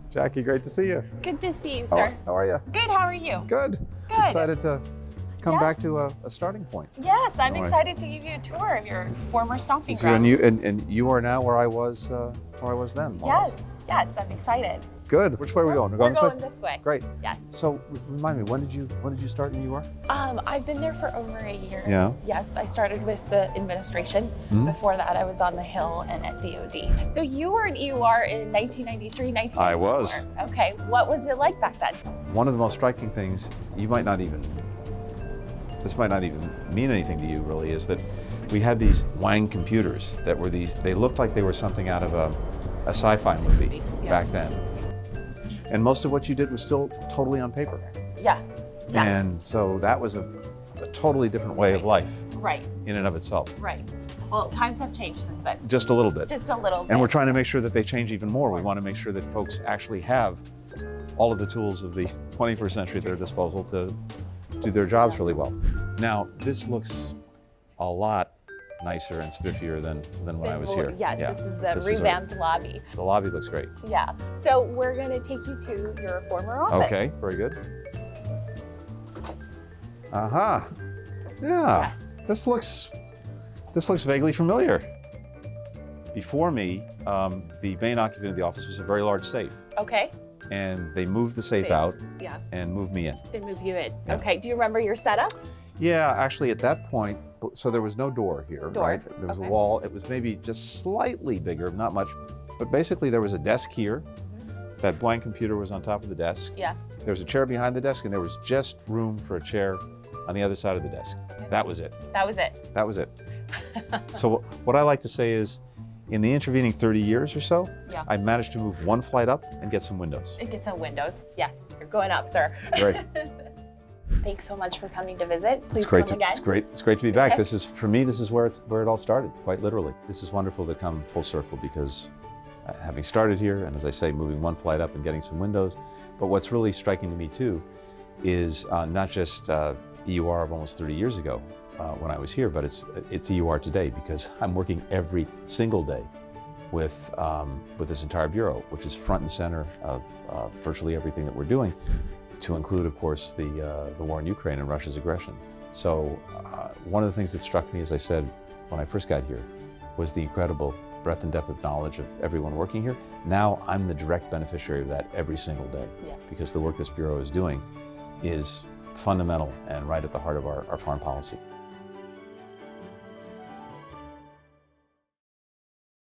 Jackie, great to see you. Good to see you, sir. How are you? Good, how are you? Good. Good. Excited to come back to a starting point. Yes, I'm All right. excited to give you a tour of your former stomping So, grounds. and you are now where I was then. almost. Yes, I'm excited. Good. Which way are we going? We're going this way. Great. Yes. So remind me, when did you start in EUR? I've been there for over a year. Yeah. Yes, I started with the administration. Mhm. Before that, I was on the Hill and at DOD. So you were in EUR in 1993, 1994. I was. Okay. What was it like back then? One of the most striking things, this might not even mean anything to you really, is that we had these Wang computers that were they looked like they were something out of a sci-fi movie back then. And most of what you did was still totally on paper. Yeah. And so that was a totally different way of life. Right. In and of itself. Right. Well, times have changed since then. Just a little bit. Just a little bit. And we're trying to make sure that they change even more. We want to make sure that folks actually have all of the tools of the 21st century at their disposal to do their jobs really well. Now, this looks a lot nicer and spiffier than when I was here. Yes, this is the revamped lobby. The lobby looks great. Yeah. So we're going to take you to your former office. Okay, very good. Aha. Yeah. Yes. This looks vaguely familiar. Before me, the main occupant of the office was a very large safe. Okay. And they moved the safe out and moved me in. They moved you in. Yeah. Okay. Do you remember your setup? Yeah, actually at that point, so there was no door here, right? There was a wall. It was maybe just slightly bigger, not much, but basically there was a desk here. That blank computer was on top of the desk. Yeah. There was a chair behind the desk, and there was just room for a chair on the other side of the desk. That was it. That was it. That was it. So what I like to say is, in the intervening 30 years or so, I managed to move one flight up and get some windows. And get some windows. Yes, you're going up, sir. Right. Thanks so much for coming to visit. Please It's great come again. It's great to be back. This is, for me, this is where it all started, quite literally. This is wonderful to come full circle because having started here, and as I say, moving one flight up and getting some windows, but what's really striking to me too is not just EUR of almost 30 years ago when I was here, but it's EUR today because I'm working every single day with this entire bureau, which is front and center of virtually everything that we're doing, to include, of course, the war in Ukraine and Russia's aggression. So one of the things that struck me, as I said, when I first got here, was the incredible breadth and depth of knowledge of everyone working here. Now I'm the direct beneficiary of that every single day, because the work this bureau is doing is fundamental and right at the heart of our foreign policy.